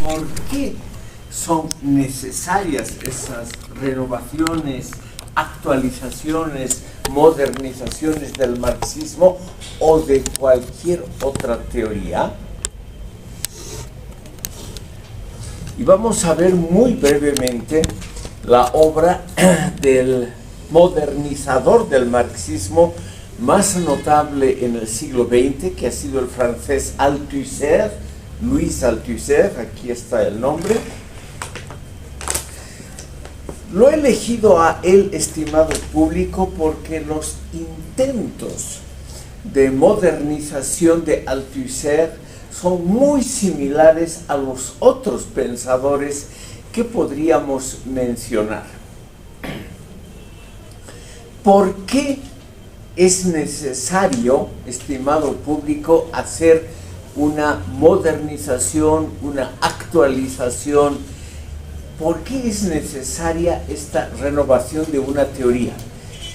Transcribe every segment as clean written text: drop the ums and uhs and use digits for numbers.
¿por qué son necesarias esas renovaciones, actualizaciones, modernizaciones del marxismo o de cualquier otra teoría? Y vamos a ver muy brevemente la obra del modernizador del marxismo más notable en el siglo XX, que ha sido el francés Althusser, Louis Althusser, aquí está el nombre. Lo he elegido a él, estimado público, porque los intentos de modernización de Althusser son muy similares a los otros pensadores que podríamos mencionar. ¿Por qué es necesario, estimado público, hacer una modernización, una actualización? ¿Por qué es necesaria esta renovación de una teoría?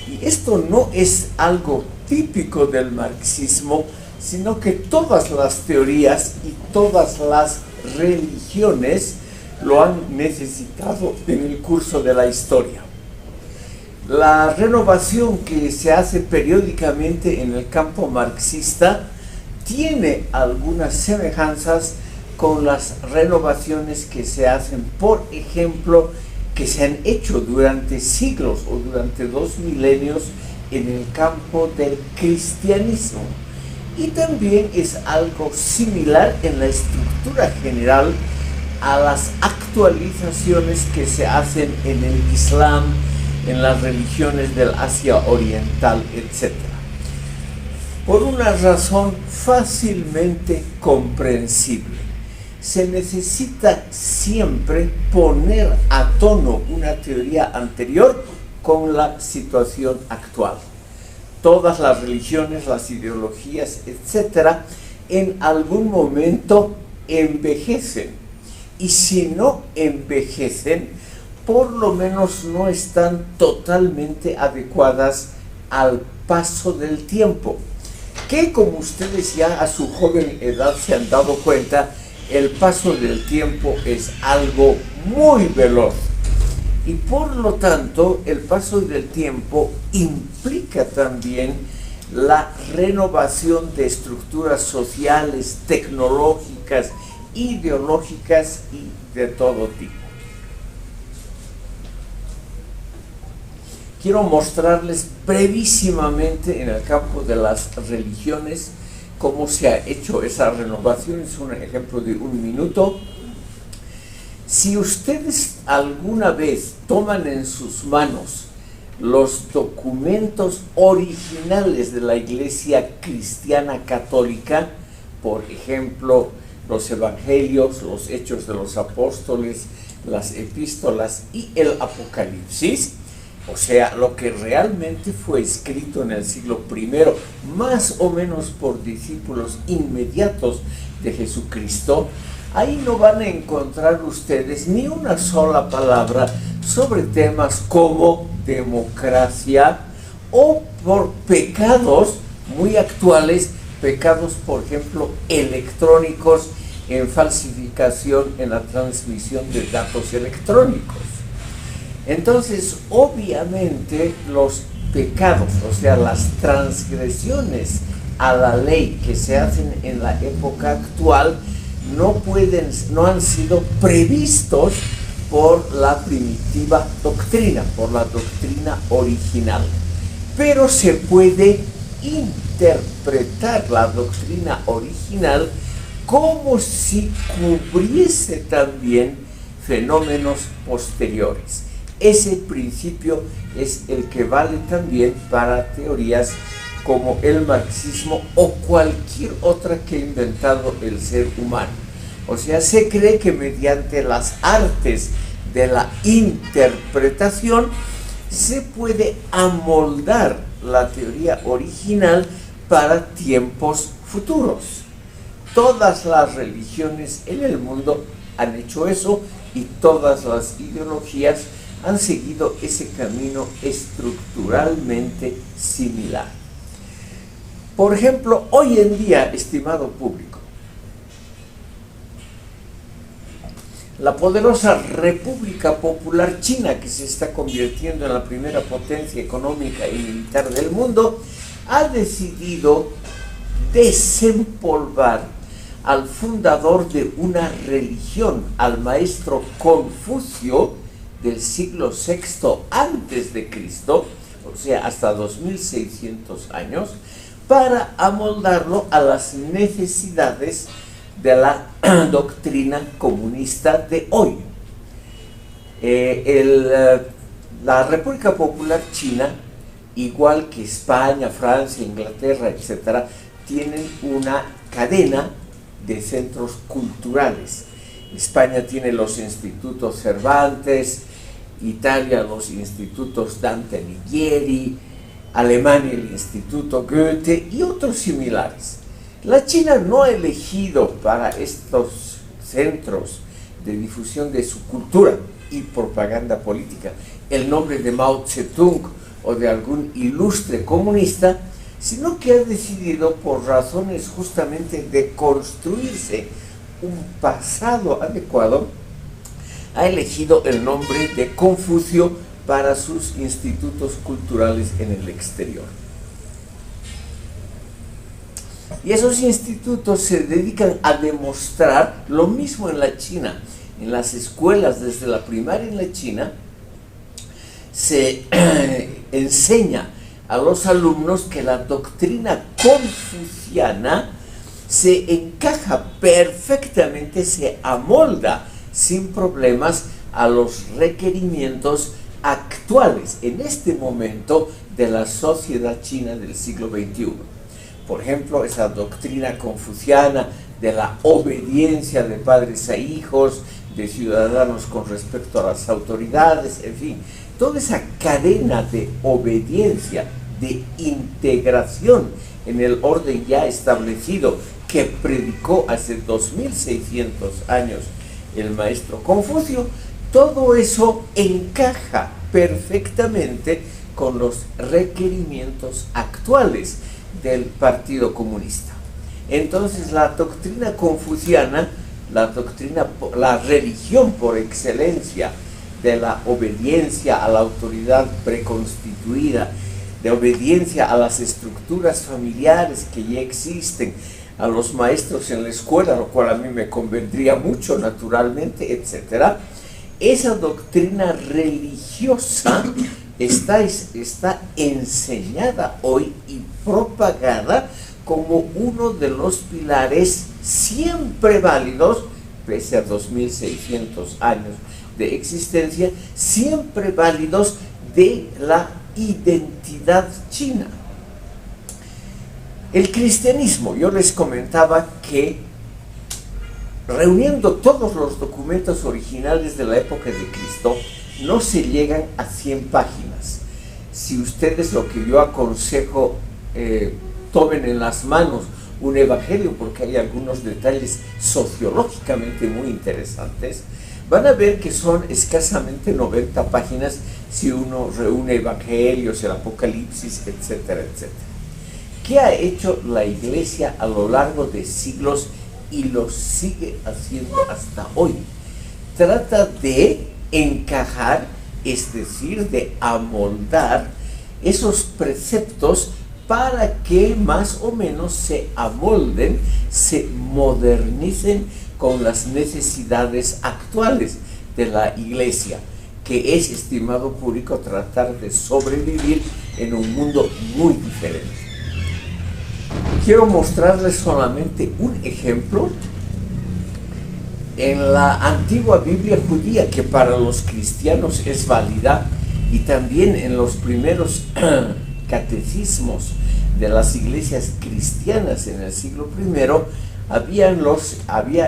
Y esto no es algo típico del marxismo, sino que todas las teorías y todas las religiones lo han necesitado en el curso de la historia. La renovación que se hace periódicamente en el campo marxista tiene algunas semejanzas con las renovaciones que se hacen, por ejemplo, que se han hecho durante siglos o durante 2 milenios en el campo del cristianismo. Y también es algo similar en la estructura general a las actualizaciones que se hacen en el Islam, en las religiones del Asia Oriental, etc. Por una razón fácilmente comprensible. Se necesita siempre poner a tono una teoría anterior con la situación actual. Todas las religiones, las ideologías, etcétera, en algún momento envejecen. Y si no envejecen, por lo menos no están totalmente adecuadas al paso del tiempo. Que como ustedes ya a su joven edad se han dado cuenta, el paso del tiempo es algo muy veloz. Y por lo tanto, el paso del tiempo implica también la renovación de estructuras sociales, tecnológicas, ideológicas y de todo tipo. Quiero mostrarles brevísimamente en el campo de las religiones cómo se ha hecho esa renovación. Es un ejemplo de 1 minuto. Si ustedes alguna vez toman en sus manos los documentos originales de la Iglesia Cristiana Católica, por ejemplo, los Evangelios, los Hechos de los Apóstoles, las Epístolas y el Apocalipsis, o sea, lo que realmente fue escrito en el siglo I, más o menos por discípulos inmediatos de Jesucristo, ahí no van a encontrar ustedes ni una sola palabra sobre temas como democracia o por pecados muy actuales, pecados, por ejemplo, electrónicos, en falsificación en la transmisión de datos electrónicos. Entonces, obviamente, los pecados, o sea, las transgresiones a la ley que se hacen en la época actual, no han sido previstos por la primitiva doctrina, por la doctrina original. Pero se puede interpretar la doctrina original como si cubriese también fenómenos posteriores. Ese principio es el que vale también para teorías como el marxismo o cualquier otra que ha inventado el ser humano. O sea, se cree que mediante las artes de la interpretación se puede amoldar la teoría original para tiempos futuros. Todas las religiones en el mundo han hecho eso y todas las ideologías han seguido ese camino estructuralmente similar. Por ejemplo, hoy en día, estimado público, La poderosa República Popular China, que se está convirtiendo en la primera potencia económica y militar del mundo, ha decidido desempolvar al fundador de una religión, al maestro Confucio del siglo VI antes de Cristo, o sea, hasta 2600 años, para amoldarlo a las necesidades de la doctrina comunista de hoy. La República Popular China, igual que España, Francia, Inglaterra, etcétera, tienen una cadena de centros culturales. España tiene los institutos Cervantes, Italia los institutos Dante Alighieri, Alemania el Instituto Goethe y otros similares. La China no ha elegido para estos centros de difusión de su cultura y propaganda política el nombre de Mao Zedong o de algún ilustre comunista, sino que ha decidido, por razones justamente de construirse un pasado adecuado, ha elegido el nombre de Confucio para sus institutos culturales en el exterior. Y esos institutos se dedican a demostrar lo mismo en la China. En las escuelas, desde la primaria en la China, se enseña a los alumnos que la doctrina confuciana se encaja perfectamente, se amolda sin problemas a los requerimientos actuales en este momento de la sociedad china del siglo XXI. Por ejemplo, esa doctrina confuciana de la obediencia de padres a hijos, de ciudadanos con respecto a las autoridades, en fin, toda esa cadena de obediencia, de integración en el orden ya establecido que predicó hace 2600 años el maestro Confucio, todo eso encaja perfectamente con los requerimientos actuales del Partido Comunista. Entonces la doctrina confuciana, la religión por excelencia de la obediencia a la autoridad preconstituida, de obediencia a las estructuras familiares que ya existen, a los maestros en la escuela, lo cual a mí me convendría mucho naturalmente, etc. Esa doctrina religiosa está enseñada hoy y propagada como uno de los pilares siempre válidos, pese a 2600 años de existencia, siempre válidos de la identidad china. El cristianismo, yo les comentaba que reuniendo todos los documentos originales de la época de Cristo, no se llegan a 100 páginas. Si ustedes, lo que yo aconsejo, tomen en las manos un evangelio, porque hay algunos detalles sociológicamente muy interesantes, van a ver que son escasamente 90 páginas si uno reúne evangelios, el Apocalipsis, etcétera, etcétera. ¿Qué ha hecho la Iglesia a lo largo de siglos y lo sigue haciendo hasta hoy? Trata de encajar, es decir, de amoldar esos preceptos para que más o menos se amolden, se modernicen con las necesidades actuales de la Iglesia, que es, estimado público, tratar de sobrevivir en un mundo muy diferente. Quiero mostrarles solamente un ejemplo. En la antigua Biblia judía, que para los cristianos es válida, y también en los primeros catecismos de las iglesias cristianas en el siglo I, había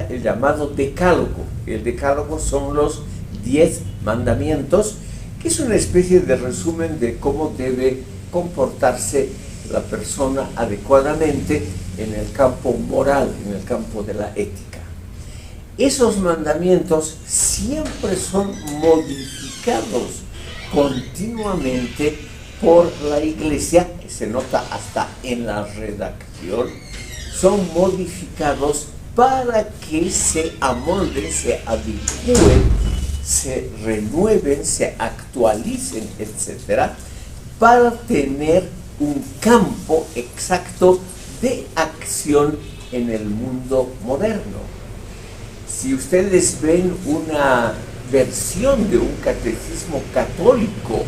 el llamado decálogo. El decálogo son los 10 mandamientos, que es una especie de resumen de cómo debe comportarse la persona adecuadamente en el campo moral, en el campo de la ética. Esos mandamientos siempre son modificados continuamente por la Iglesia, se nota hasta en la redacción, son modificados para que se amolden, se adecúen, se renueven, se actualicen, etcétera, para tener un campo exacto de acción en el mundo moderno. Si ustedes ven una versión de un catecismo católico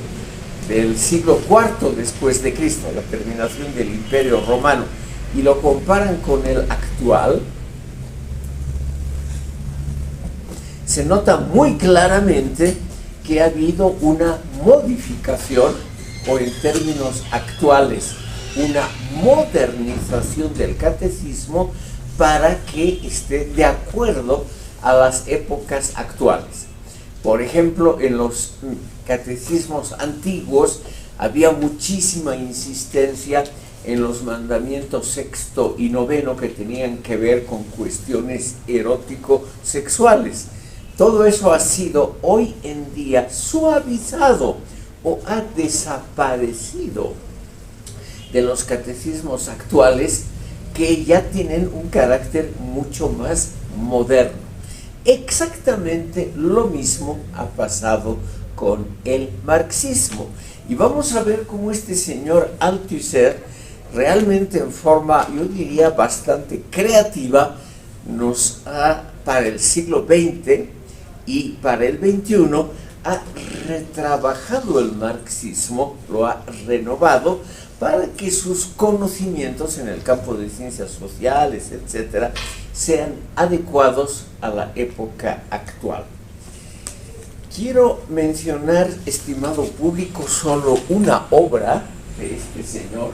del siglo IV después de Cristo, la terminación del Imperio Romano, y lo comparan con el actual, se nota muy claramente que ha habido una modificación, o en términos actuales, una modernización del catecismo para que esté de acuerdo a las épocas actuales. Por ejemplo, en los catecismos antiguos había muchísima insistencia en los mandamientos sexto y noveno que tenían que ver con cuestiones erótico-sexuales. Todo eso ha sido hoy en día suavizado o ha desaparecido de los catecismos actuales, que ya tienen un carácter mucho más moderno. Exactamente lo mismo ha pasado con el marxismo. Y vamos a ver cómo este señor Althusser, realmente en forma, yo diría, bastante creativa, nos ha, para el siglo XX y para el XXI, ha retrabajado el marxismo, lo ha renovado, para que sus conocimientos en el campo de ciencias sociales, etcétera, sean adecuados a la época actual. Quiero mencionar, estimado público, solo una obra de este señor.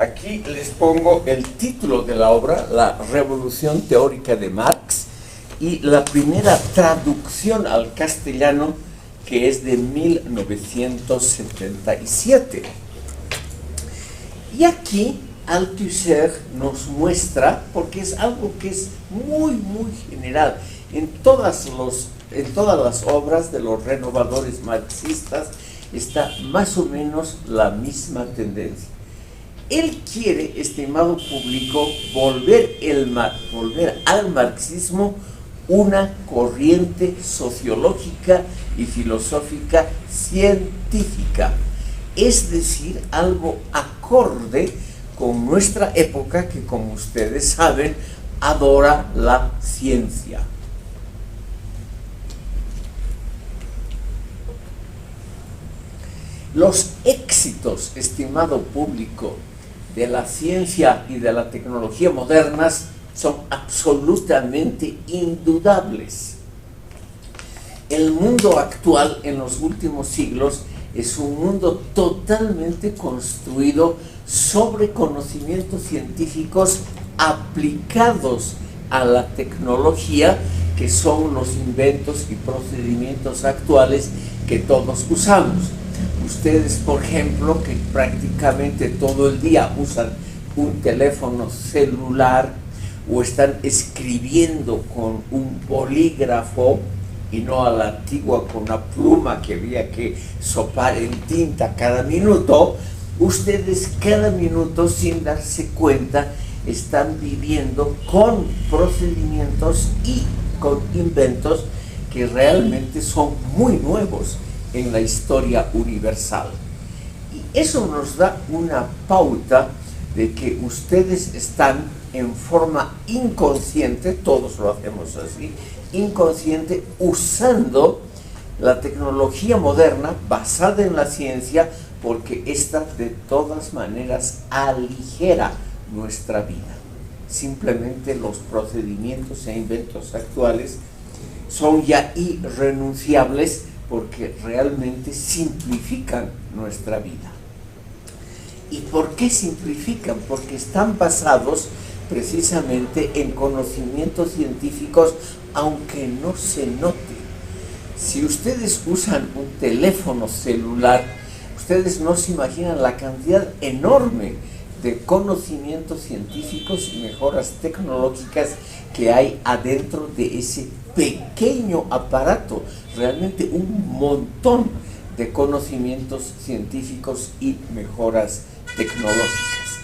Aquí les pongo el título de la obra, La Revolución Teórica de Marx, y la primera traducción al castellano, que es de 1977. Y aquí Althusser nos muestra, porque es algo que es muy general, en todas las obras de los renovadores marxistas está más o menos la misma tendencia. Él quiere, estimado público, volver al marxismo una corriente sociológica y filosófica científica, es decir, algo acorde con nuestra época, que, como ustedes saben, adora la ciencia. Los éxitos, estimado público, de la ciencia y de la tecnología modernas son absolutamente indudables. El mundo actual en los últimos siglos es un mundo totalmente construido sobre conocimientos científicos aplicados a la tecnología, que son los inventos y procedimientos actuales que todos usamos. Ustedes, por ejemplo, que prácticamente todo el día usan un teléfono celular o están escribiendo con un bolígrafo y no a la antigua con una pluma que había que soplar en tinta cada minuto, ustedes cada minuto, sin darse cuenta, están viviendo con procedimientos y con inventos que realmente son muy nuevos en la historia universal. Y eso nos da una pauta de que ustedes están en forma inconsciente, todos lo hacemos así, inconsciente, usando la tecnología moderna basada en la ciencia, porque esta de todas maneras aligera nuestra vida. Simplemente los procedimientos e inventos actuales son ya irrenunciables, porque realmente simplifican nuestra vida. ¿Y por qué simplifican? Porque están basados precisamente en conocimientos científicos, aunque no se note. Si ustedes usan un teléfono celular, ustedes no se imaginan la cantidad enorme de conocimientos científicos y mejoras tecnológicas que hay adentro de ese pequeño aparato. Realmente un montón de conocimientos científicos y mejoras tecnológicas.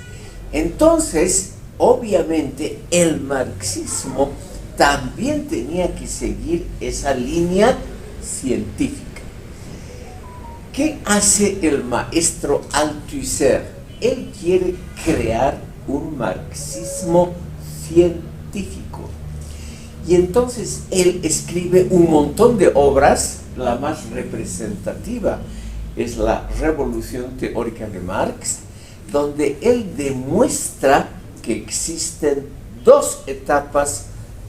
Entonces, obviamente, el marxismo también tenía que seguir esa línea científica. ¿Qué hace el maestro Althusser? Él quiere crear un marxismo científico. Y entonces él escribe un montón de obras. La más representativa es la Revolución Teórica de Marx, donde él demuestra que existen dos etapas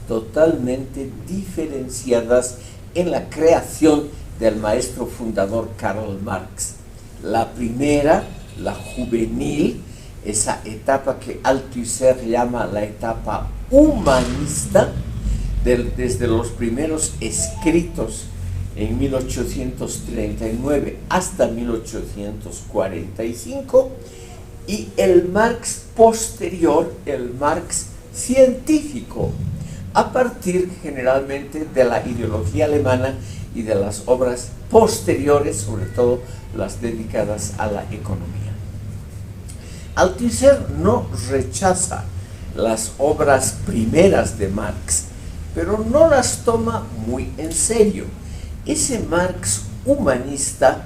totalmente diferenciadas en la creación del maestro fundador Karl Marx. La primera, la juvenil, esa etapa que Althusser llama la etapa humanista, desde los primeros escritos en 1839 hasta 1845, y el Marx posterior, el Marx científico, a partir generalmente de la ideología alemana y de las obras posteriores, sobre todo las dedicadas a la economía. Althusser no rechaza las obras primeras de Marx, pero no las toma muy en serio. Ese Marx humanista,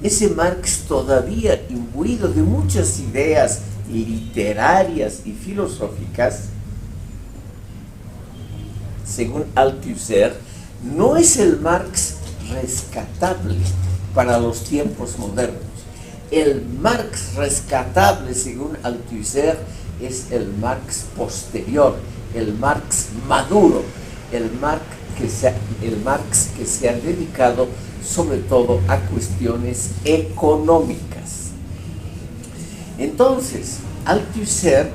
ese Marx todavía imbuido de muchas ideas literarias y filosóficas, según Althusser, no es el Marx rescatable para los tiempos modernos. El Marx rescatable, según Althusser, es el Marx posterior, el Marx maduro, el Marx que se ha dedicado sobre todo a cuestiones económicas. Entonces, Althusser,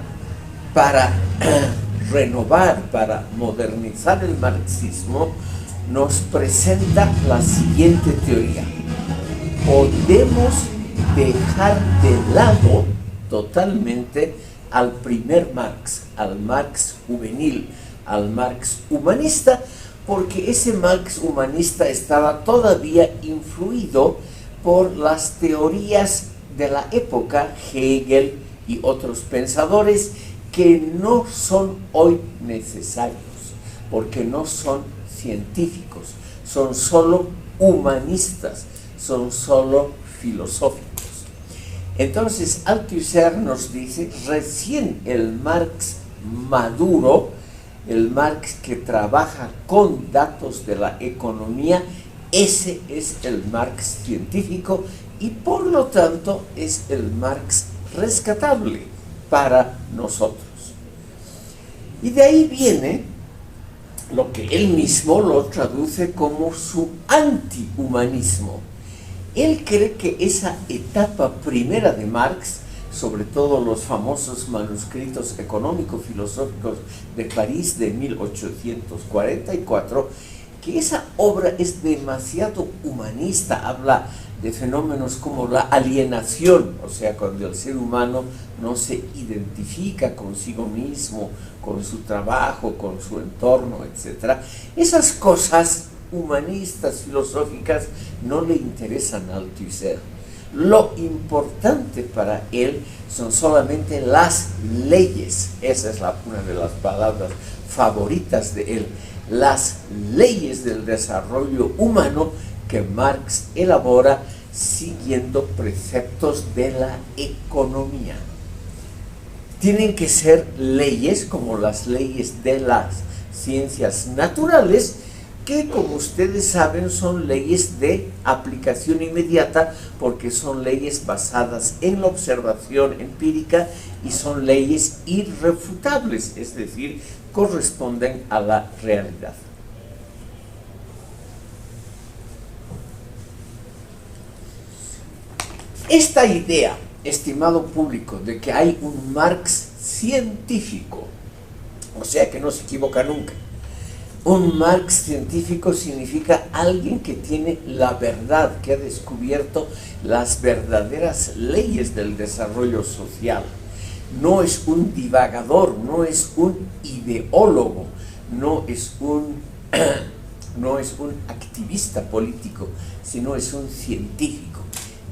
para renovar, para modernizar el marxismo, nos presenta la siguiente teoría. Podemos dejar de lado totalmente al primer Marx, al Marx juvenil, al Marx humanista, porque ese Marx humanista estaba todavía influido por las teorías de la época, Hegel y otros pensadores, que no son hoy necesarios, porque no son científicos, son solo humanistas, son solo filosóficos. Entonces Althusser nos dice, recién el Marx maduro, el Marx que trabaja con datos de la economía, ese es el Marx científico y por lo tanto es el Marx rescatable para nosotros. Y de ahí viene lo que él mismo lo traduce como su antihumanismo. Él cree que esa etapa primera de Marx, sobre todo los famosos manuscritos económico-filosóficos de París de 1844, que esa obra es demasiado humanista, habla de fenómenos como la alienación, o sea, cuando el ser humano no se identifica consigo mismo, con su trabajo, con su entorno, etc. Esas cosas humanistas, filosóficas, no le interesan a Althusser. Lo importante para él son solamente las leyes. Esa es una de las palabras favoritas de él. Las leyes del desarrollo humano que Marx elabora siguiendo preceptos de la economía. Tienen que ser leyes como las leyes de las ciencias naturales, que como ustedes saben son leyes de aplicación inmediata porque son leyes basadas en la observación empírica y son leyes irrefutables, es decir, corresponden a la realidad. Esta idea estimado público, de que hay un Marx científico, o sea que no se equivoca nunca. Un Marx científico significa alguien que tiene la verdad, que ha descubierto las verdaderas leyes del desarrollo social. No es un divagador, no es un ideólogo, no es un activista político, sino es un científico.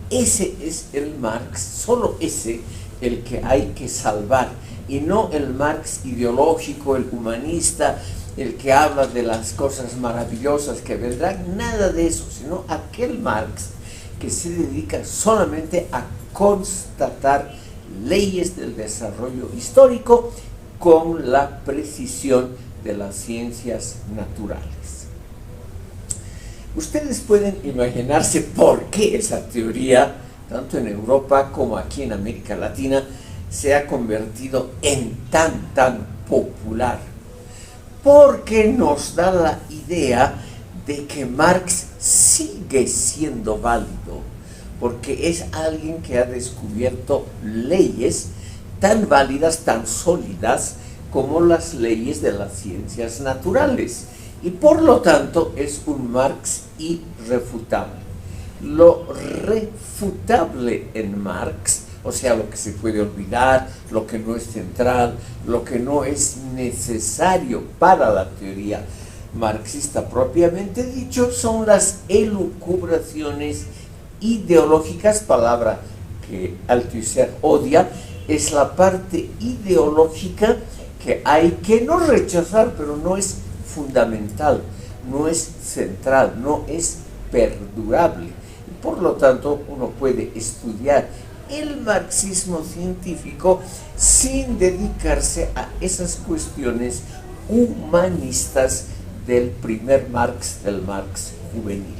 Ese es el Marx, solo ese el que hay que salvar, y no el Marx ideológico, el humanista, el que habla de las cosas maravillosas que vendrán, nada de eso, sino aquel Marx que se dedica solamente a constatar leyes del desarrollo histórico con la precisión de las ciencias naturales. Ustedes pueden imaginarse por qué esa teoría, tanto en Europa como aquí en América Latina, se ha convertido en tan popular. Porque nos da la idea de que Marx sigue siendo válido, porque es alguien que ha descubierto leyes tan válidas, tan sólidas, como las leyes de las ciencias naturales, y por lo tanto es un Marx irrefutable. Lo refutable en Marx, o sea, lo que se puede olvidar, lo que no es central, lo que no es necesario para la teoría marxista propiamente dicho, son las elucubraciones ideológicas, palabra que Althusser odia. Es la parte ideológica que hay que no rechazar, pero no es fundamental, no es central, no es perdurable. Y por lo tanto, uno puede estudiar el marxismo científico sin dedicarse a esas cuestiones humanistas del primer Marx, del Marx juvenil.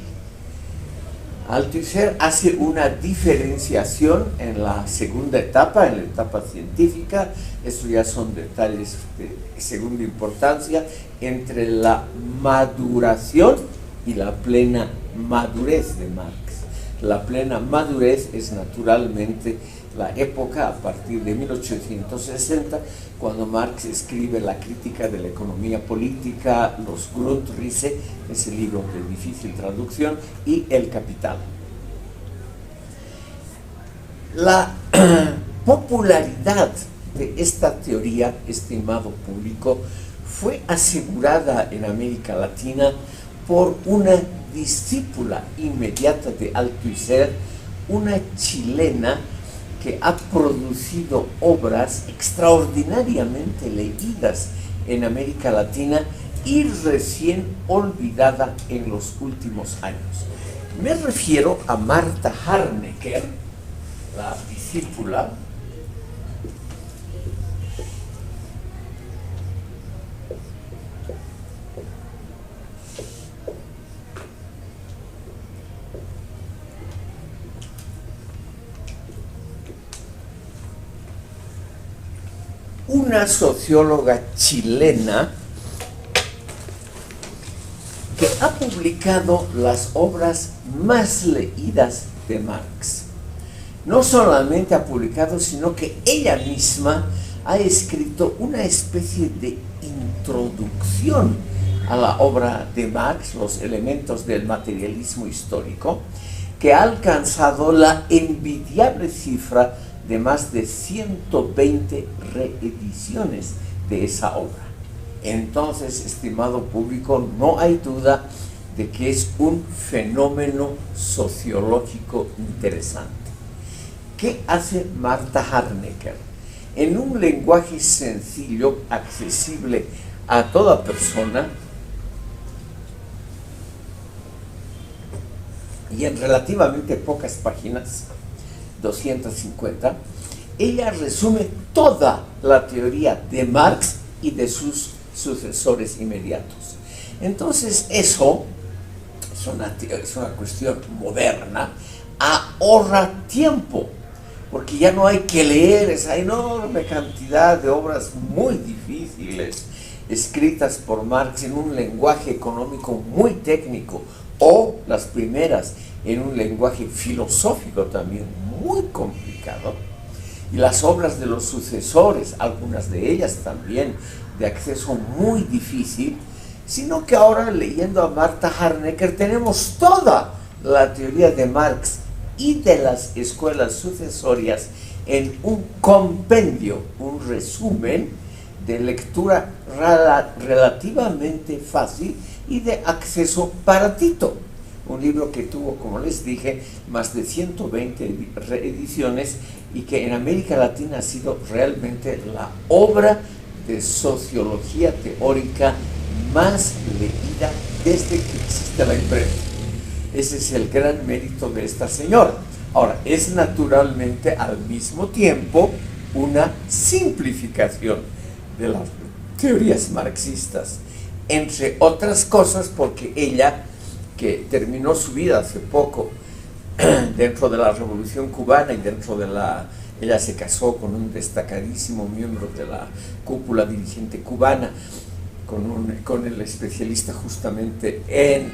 Althusser hace una diferenciación en la segunda etapa, en la etapa científica. Estos ya son detalles de segunda importancia, entre la maduración y la plena madurez de Marx. La plena madurez es naturalmente la época a partir de 1860, cuando Marx escribe la crítica de la economía política, los Grundrisse, ese libro de difícil traducción, y El Capital. La popularidad de esta teoría, estimado público, fue asegurada en América Latina por una discípula inmediata de Althusser, una chilena que ha producido obras extraordinariamente leídas en América Latina y recién olvidada en los últimos años. Me refiero a Martha Harnecker, la discípula una socióloga chilena que ha publicado las obras más leídas de Marx. No solamente ha publicado, sino que ella misma ha escrito una especie de introducción a la obra de Marx, los elementos del materialismo histórico, que ha alcanzado la envidiable cifra de más de 120 reediciones de esa obra. Entonces, estimado público, no hay duda de que es un fenómeno sociológico interesante. ¿Qué hace Martha Harnecker? En un lenguaje sencillo, accesible a toda persona, y en relativamente pocas páginas, 250, ella resume toda la teoría de Marx y de sus sucesores inmediatos. Entonces eso es una cuestión moderna, ahorra tiempo, porque ya no hay que leer esa enorme cantidad de obras muy difíciles escritas por Marx en un lenguaje económico muy técnico, o las primeras en un lenguaje filosófico también muy complicado. simplificado, y las obras de los sucesores, algunas de ellas también de acceso muy difícil, sino que ahora, leyendo a Martha Harnecker, tenemos toda la teoría de Marx y de las escuelas sucesorias en un compendio, un resumen de lectura relativamente fácil y de acceso baratito. Un libro que tuvo, como les dije, más de 120 reediciones y que en América Latina ha sido realmente la obra de sociología teórica más leída desde que existe la imprenta. Ese es el gran mérito de esta señora. Ahora, es naturalmente al mismo tiempo una simplificación de las teorías marxistas, entre otras cosas porque ella, que terminó su vida hace poco dentro de la Revolución Cubana y ella se casó con un destacadísimo miembro de la cúpula dirigente cubana, con el especialista justamente en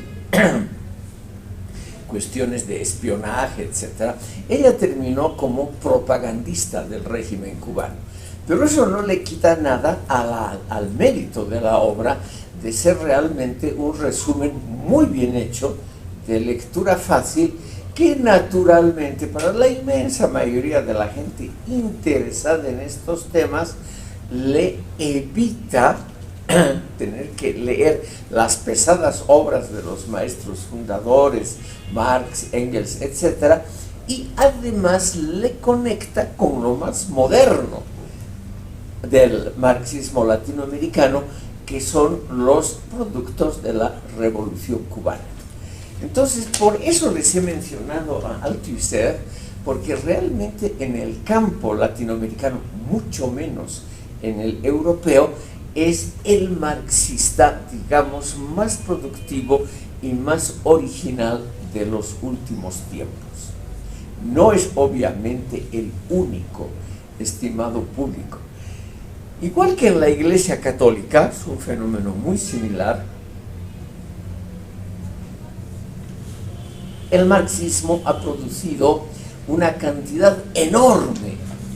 cuestiones de espionaje, etc. Ella terminó como propagandista del régimen cubano, pero eso no le quita nada al mérito de la obra de ser realmente un resumen muy bien hecho, de lectura fácil, que naturalmente para la inmensa mayoría de la gente interesada en estos temas le evita tener que leer las pesadas obras de los maestros fundadores, Marx, Engels, etc. Y además le conecta con lo más moderno del marxismo latinoamericano, que son los productos de la Revolución Cubana. Entonces, por eso les he mencionado a Althusser, porque realmente en el campo latinoamericano, mucho menos en el europeo, es el marxista, digamos, más productivo y más original de los últimos tiempos. No es obviamente el único, estimado público. Igual que en la Iglesia Católica, es un fenómeno muy similar, el marxismo ha producido una cantidad enorme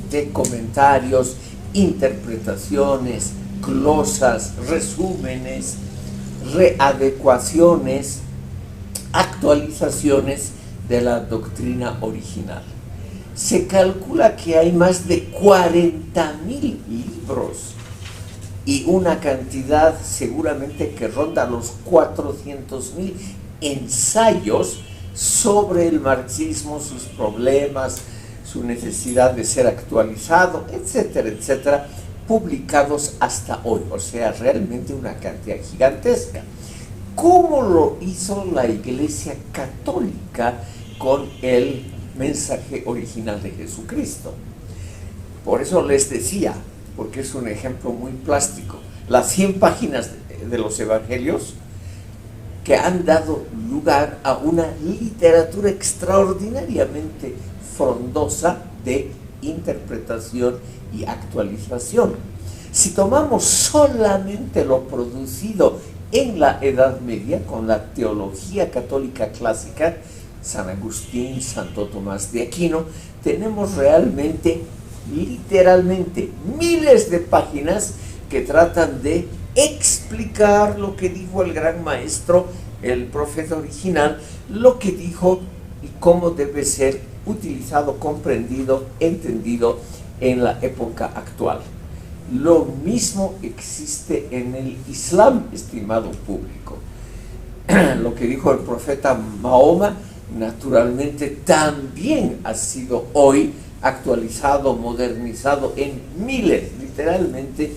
de comentarios, interpretaciones, glosas, resúmenes, readecuaciones, actualizaciones de la doctrina original. Se calcula que hay más de 40.000 libros y una cantidad seguramente que ronda los 400.000 ensayos sobre el marxismo, sus problemas, su necesidad de ser actualizado, etcétera, etcétera, publicados hasta hoy. O sea, realmente una cantidad gigantesca. ¿Cómo lo hizo la Iglesia Católica con el mensaje original de Jesucristo? Por eso les decía, porque es un ejemplo muy plástico, las 100 páginas de los Evangelios que han dado lugar a una literatura extraordinariamente frondosa de interpretación y actualización. Si tomamos solamente lo producido en la Edad Media con la teología católica clásica, San Agustín, Santo Tomás de Aquino, tenemos realmente, literalmente, miles de páginas que tratan de explicar lo que dijo el gran maestro, el profeta original, lo que dijo y cómo debe ser utilizado, comprendido, entendido en la época actual. Lo mismo existe en el Islam, estimado público. Lo que dijo el profeta Mahoma, naturalmente también ha sido hoy actualizado, modernizado en miles, literalmente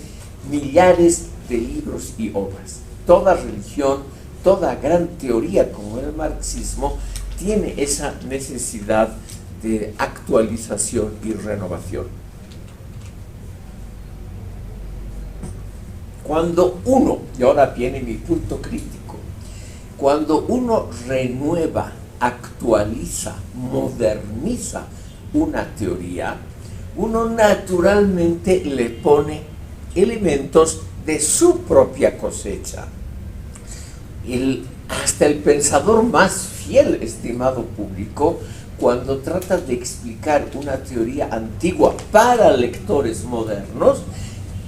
millares de libros y obras. Toda religión, toda gran teoría como el marxismo tiene esa necesidad de actualización y renovación. Cuando uno, y ahora viene mi punto crítico, cuando uno renueva, actualiza, moderniza una teoría, uno naturalmente le pone elementos de su propia cosecha. Hasta el pensador más fiel, estimado público, cuando trata de explicar una teoría antigua para lectores modernos,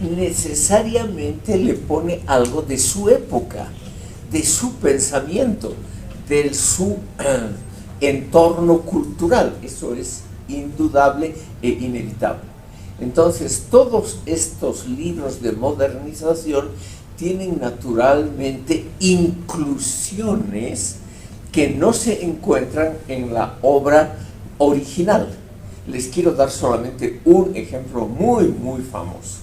necesariamente le pone algo de su época, de su pensamiento, de su entorno cultural. Eso es indudable e inevitable. Entonces, todos estos libros de modernización tienen naturalmente inclusiones que no se encuentran en la obra original. Les quiero dar solamente un ejemplo muy, muy famoso.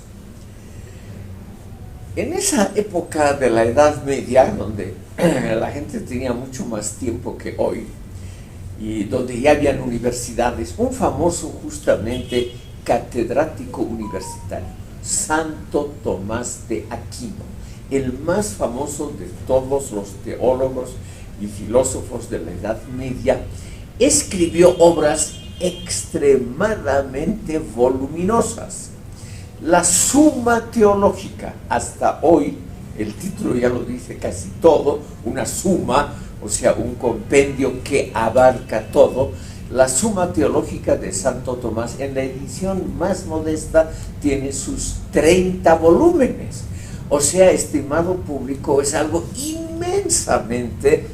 En esa época de la Edad Media, donde la gente tenía mucho más tiempo que hoy, y donde ya habían universidades, un famoso justamente catedrático universitario, Santo Tomás de Aquino, el más famoso de todos los teólogos y filósofos de la Edad Media, escribió obras extremadamente voluminosas. La Summa Teológica, hasta hoy, el título ya lo dice casi todo, una suma, o sea, un compendio que abarca todo. La Summa Teológica de Santo Tomás, en la edición más modesta, tiene sus 30 volúmenes. O sea, estimado público, es algo inmensamente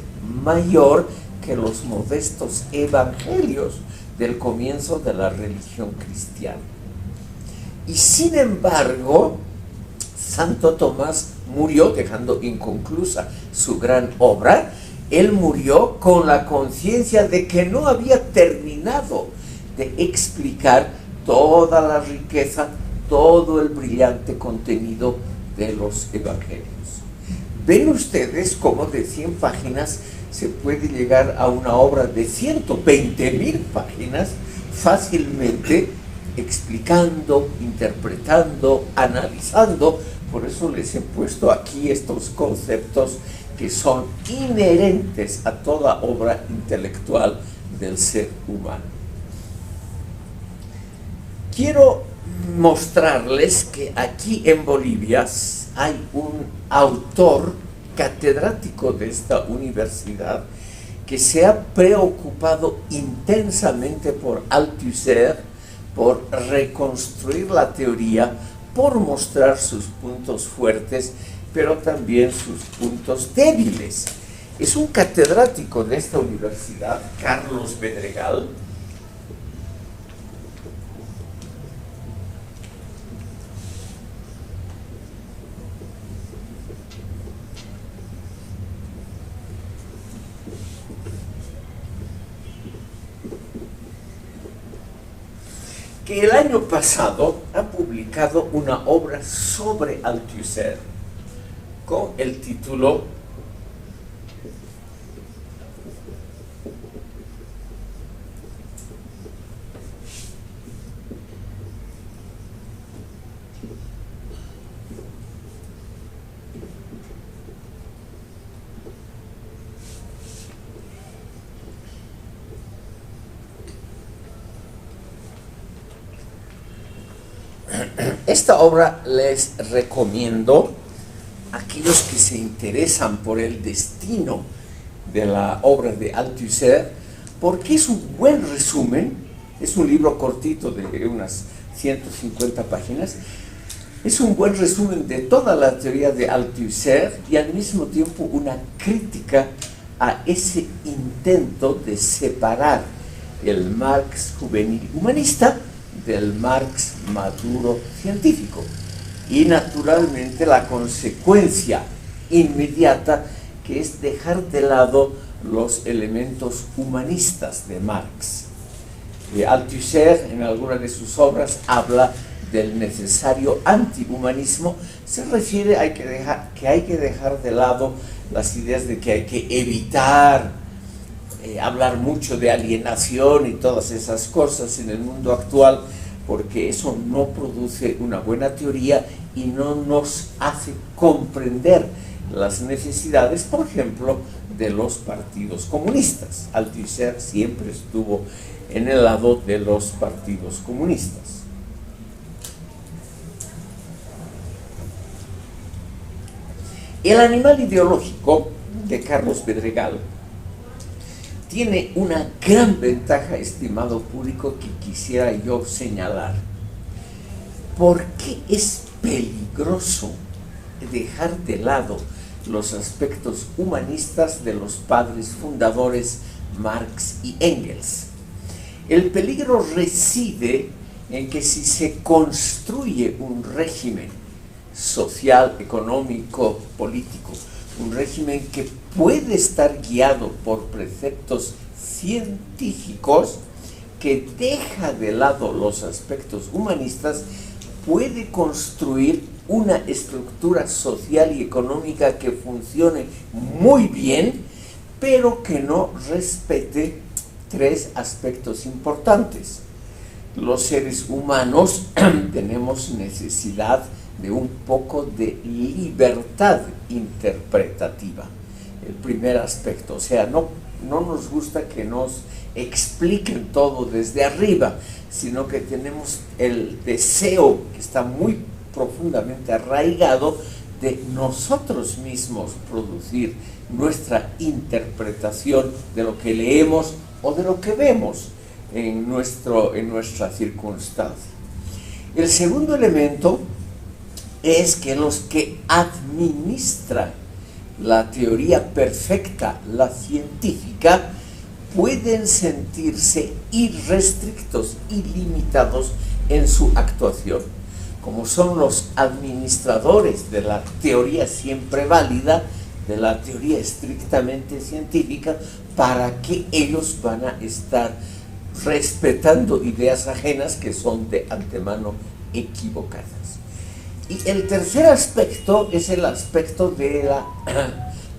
mayor que los modestos evangelios del comienzo de la religión cristiana. Y sin embargo, Santo Tomás murió dejando inconclusa su gran obra. Él murió con la conciencia de que no había terminado de explicar toda la riqueza, todo el brillante contenido de los evangelios. Ven ustedes cómo de 100 páginas se puede llegar a una obra de 120,000 páginas fácilmente, explicando, interpretando, analizando. Por eso les he puesto aquí estos conceptos que son inherentes a toda obra intelectual del ser humano. Quiero mostrarles que aquí en Bolivia hay un autor catedrático de esta universidad que se ha preocupado intensamente por Althusser, por reconstruir la teoría, por mostrar sus puntos fuertes, pero también sus puntos débiles. Es un catedrático de esta universidad, Carlos Bedregal, que el año pasado ha publicado una obra sobre Althusser con el título Esta obra les recomiendo a aquellos que se interesan por el destino de la obra de Althusser, porque es un buen resumen. Es un libro cortito de unas 150 páginas. Es un buen resumen de toda la teoría de Althusser y al mismo tiempo una crítica a ese intento de separar el Marx juvenil humanista del Marx maduro científico, y naturalmente la consecuencia inmediata, que es dejar de lado los elementos humanistas de Marx. Althusser en alguna de sus obras habla del necesario antihumanismo. Se refiere a que hay que dejar de lado las ideas de que hay que evitar hablar mucho de alienación y todas esas cosas en el mundo actual, porque eso no produce una buena teoría y no nos hace comprender las necesidades, por ejemplo, de los partidos comunistas. Althusser siempre estuvo en el lado de los partidos comunistas. El animal ideológico de Carlos Bedregal tiene una gran ventaja, estimado público, que quisiera yo señalar. ¿Por qué es peligroso dejar de lado los aspectos humanistas de los padres fundadores Marx y Engels? El peligro reside en que si se construye un régimen social, económico, político, un régimen que puede estar guiado por preceptos científicos, que deja de lado los aspectos humanistas, puede construir una estructura social y económica que funcione muy bien, pero que no respete tres aspectos importantes. Los seres humanos tenemos necesidad de un poco de libertad interpretativa. El primer aspecto, o sea, no nos gusta que nos expliquen todo desde arriba, sino que tenemos el deseo que está muy profundamente arraigado de nosotros mismos producir nuestra interpretación de lo que leemos o de lo que vemos en nuestra circunstancia. El segundo elemento es que los que administran la teoría perfecta, la científica, pueden sentirse irrestrictos y limitados en su actuación. Como son los administradores de la teoría siempre válida, de la teoría estrictamente científica, ¿para qué ellos van a estar respetando ideas ajenas que son de antemano equivocadas? Y el tercer aspecto es el aspecto de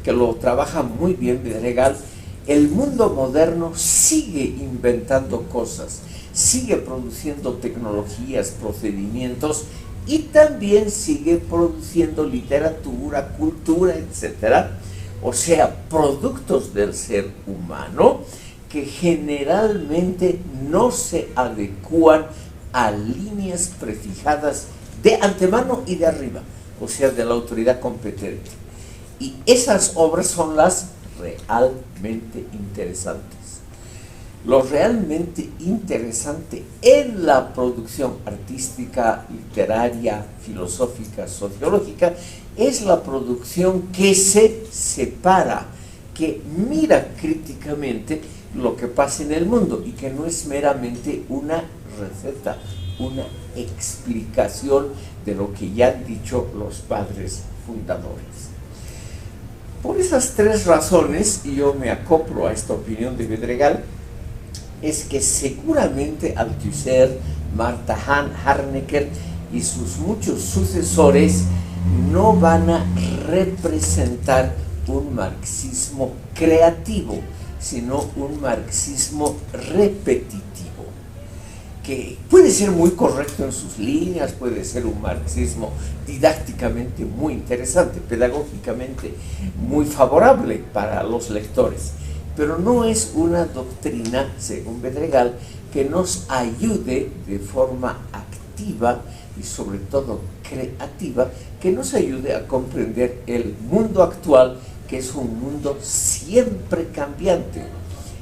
que lo trabaja muy bien Vidregal. El mundo moderno sigue inventando cosas, sigue produciendo tecnologías, procedimientos, y también sigue produciendo literatura, cultura, etc. O sea, productos del ser humano que generalmente no se adecúan a líneas prefijadas de antemano y de arriba, o sea, de la autoridad competente. Y esas obras son las realmente interesantes. Lo realmente interesante en la producción artística, literaria, filosófica, sociológica, es la producción que se separa, que mira críticamente lo que pasa en el mundo y que no es meramente una receta, una explicación de lo que ya han dicho los padres fundadores. Por esas tres razones, y yo me acoplo a esta opinión de Vidregal, es que seguramente Althusser, Martha Hahn, Harnecker y sus muchos sucesores no van a representar un marxismo creativo, sino un marxismo repetitivo, que puede ser muy correcto en sus líneas, puede ser un marxismo didácticamente muy interesante, pedagógicamente muy favorable para los lectores, pero no es una doctrina, según Vidregal, que nos ayude de forma activa y sobre todo creativa, que nos ayude a comprender el mundo actual, que es un mundo siempre cambiante,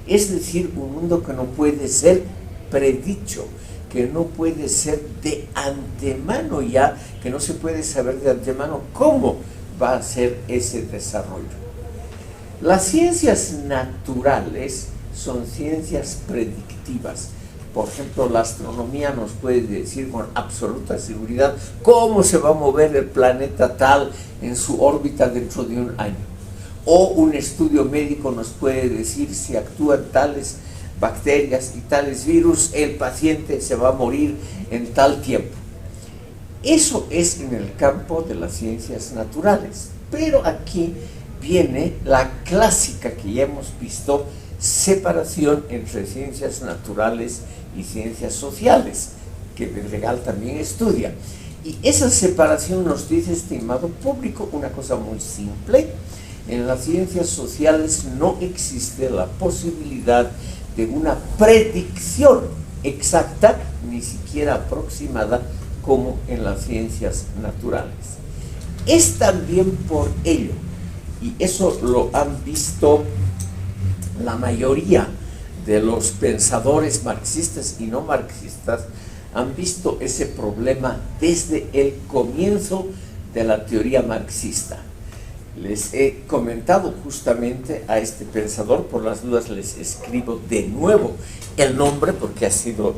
es decir, un mundo que no puede ser predicho, que no puede ser de antemano ya, que no se puede saber de antemano cómo va a ser ese desarrollo. Las ciencias naturales son ciencias predictivas. Por ejemplo, la astronomía nos puede decir con absoluta seguridad cómo se va a mover el planeta tal en su órbita dentro de un año. O un estudio médico nos puede decir si actúan tales bacterias y tales virus, el paciente se va a morir en tal tiempo. Eso es en el campo de las ciencias naturales. Pero aquí viene la clásica que ya hemos visto, separación entre ciencias naturales y ciencias sociales, que Vidregal también estudia. Y esa separación nos dice, estimado público, una cosa muy simple: en las ciencias sociales no existe la posibilidad de una predicción exacta, ni siquiera aproximada, como en las ciencias naturales. Es también por ello, y eso lo han visto la mayoría de los pensadores marxistas y no marxistas han visto ese problema desde el comienzo de la teoría marxista. Les he comentado justamente a este pensador, por las dudas les escribo de nuevo el nombre porque ha sido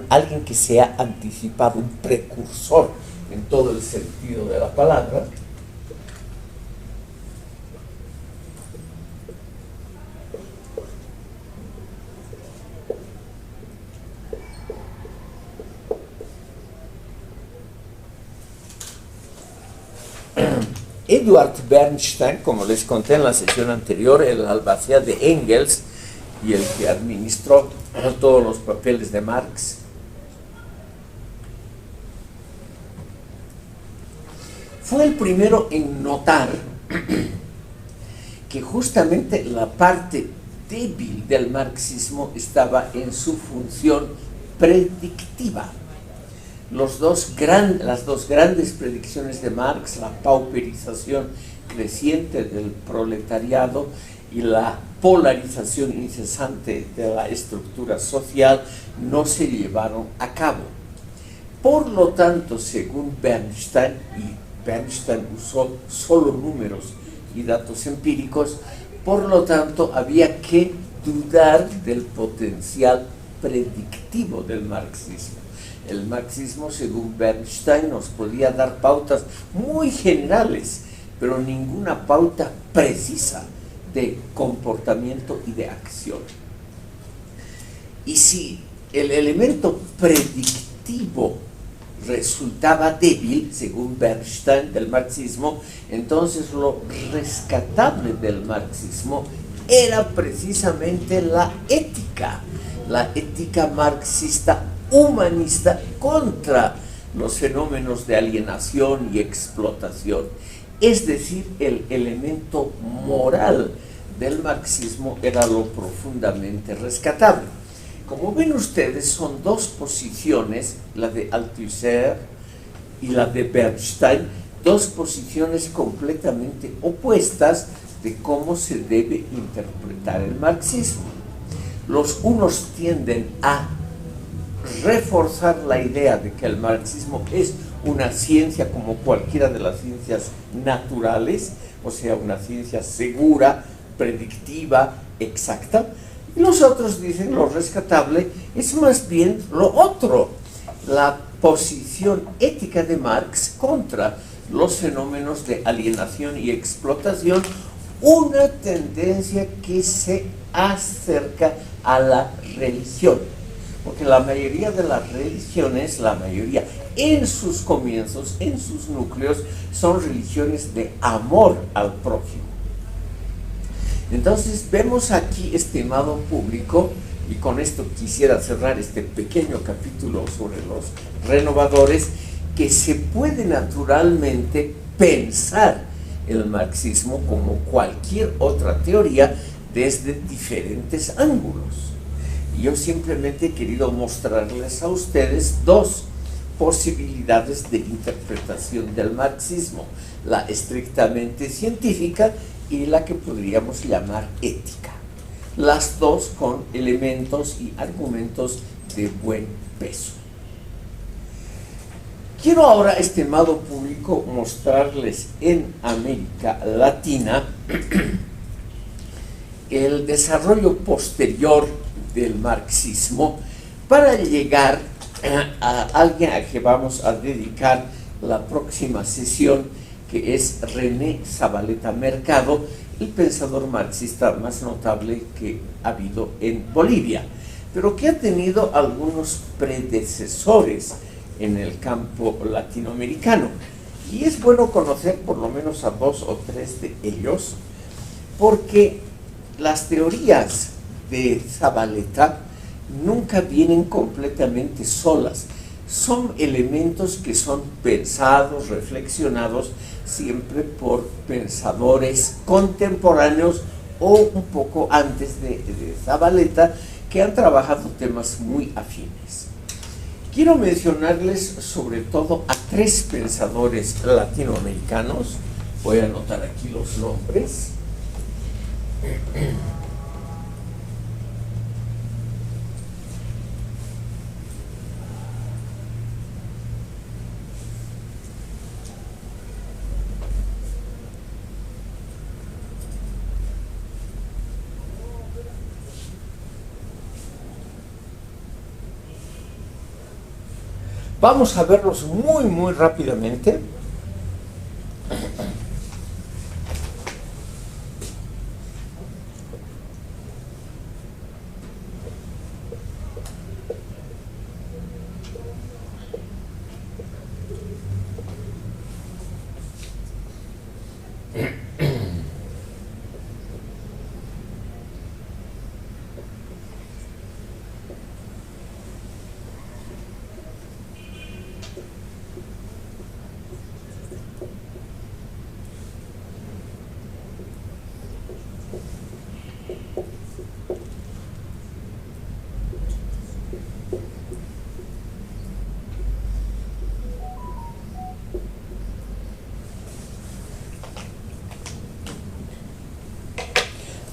alguien que se ha anticipado, un precursor en todo el sentido de la palabra. Eduard Bernstein, como les conté en la sesión anterior, el albacea de Engels y el que administró todos los papeles de Marx, fue el primero en notar que justamente la parte débil del marxismo estaba en su función predictiva. Las dos grandes predicciones de Marx, la pauperización creciente del proletariado y la polarización incesante de la estructura social, no se llevaron a cabo. Por lo tanto, según Bernstein, y Bernstein usó solo números y datos empíricos, por lo tanto había que dudar del potencial predictivo del marxismo. El marxismo, según Bernstein, nos podía dar pautas muy generales, pero ninguna pauta precisa de comportamiento y de acción. Y si el elemento predictivo resultaba débil, según Bernstein, del marxismo, entonces lo rescatable del marxismo era precisamente la ética marxista humanista contra los fenómenos de alienación y explotación. Es decir, el elemento moral del marxismo era lo profundamente rescatable. Como ven ustedes, son dos posiciones, la de Althusser y la de Bernstein, dos posiciones completamente opuestas de cómo se debe interpretar el marxismo. Los unos tienden a reforzar la idea de que el marxismo es una ciencia como cualquiera de las ciencias naturales, o sea, una ciencia segura, predictiva, exacta, y los otros dicen lo rescatable es más bien lo otro, la posición ética de Marx contra los fenómenos de alienación y explotación, una tendencia que se acerca a la religión. Porque la mayoría de las religiones, en sus comienzos, en sus núcleos, son religiones de amor al prójimo. Entonces vemos aquí, estimado público, y con esto quisiera cerrar este pequeño capítulo sobre los renovadores, que se puede naturalmente pensar el marxismo como cualquier otra teoría desde diferentes ángulos. Yo simplemente he querido mostrarles a ustedes dos posibilidades de interpretación del marxismo, la estrictamente científica y la que podríamos llamar ética, las dos con elementos y argumentos de buen peso. Quiero ahora, estimado público, mostrarles en América Latina el desarrollo posterior del marxismo para llegar a alguien a que vamos a dedicar la próxima sesión, que es René Zavaleta Mercado, el pensador marxista más notable que ha habido en Bolivia, pero que ha tenido algunos predecesores en el campo latinoamericano. Y es bueno conocer por lo menos a dos o tres de ellos, porque las teorías de Zavaleta nunca vienen completamente solas. Son elementos que son pensados, reflexionados siempre por pensadores contemporáneos o un poco antes de Zavaleta, que han trabajado temas muy afines. Quiero mencionarles sobre todo a tres pensadores latinoamericanos. Voy a anotar aquí los nombres. Vamos a verlos muy rápidamente.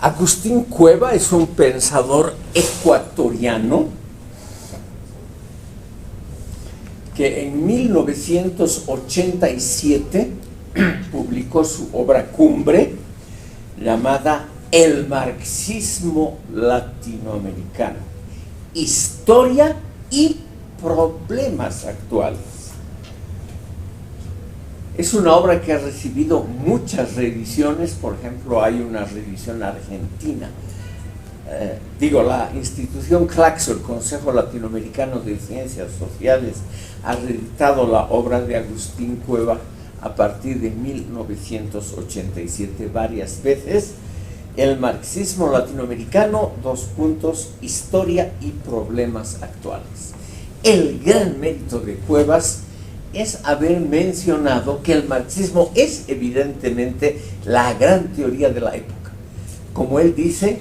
Agustín Cueva es un pensador ecuatoriano que en 1987 publicó su obra cumbre llamada El marxismo latinoamericano, historia y problemas actuales. Es una obra que ha recibido muchas reediciones. Por ejemplo, hay una reedición argentina. La institución Claxo, el Consejo Latinoamericano de Ciencias Sociales, ha reeditado la obra de Agustín Cueva a partir de 1987 varias veces. El marxismo latinoamericano, historia y problemas actuales. El gran mérito de Cuevas es haber mencionado que el marxismo es evidentemente la gran teoría de la época. Como él dice,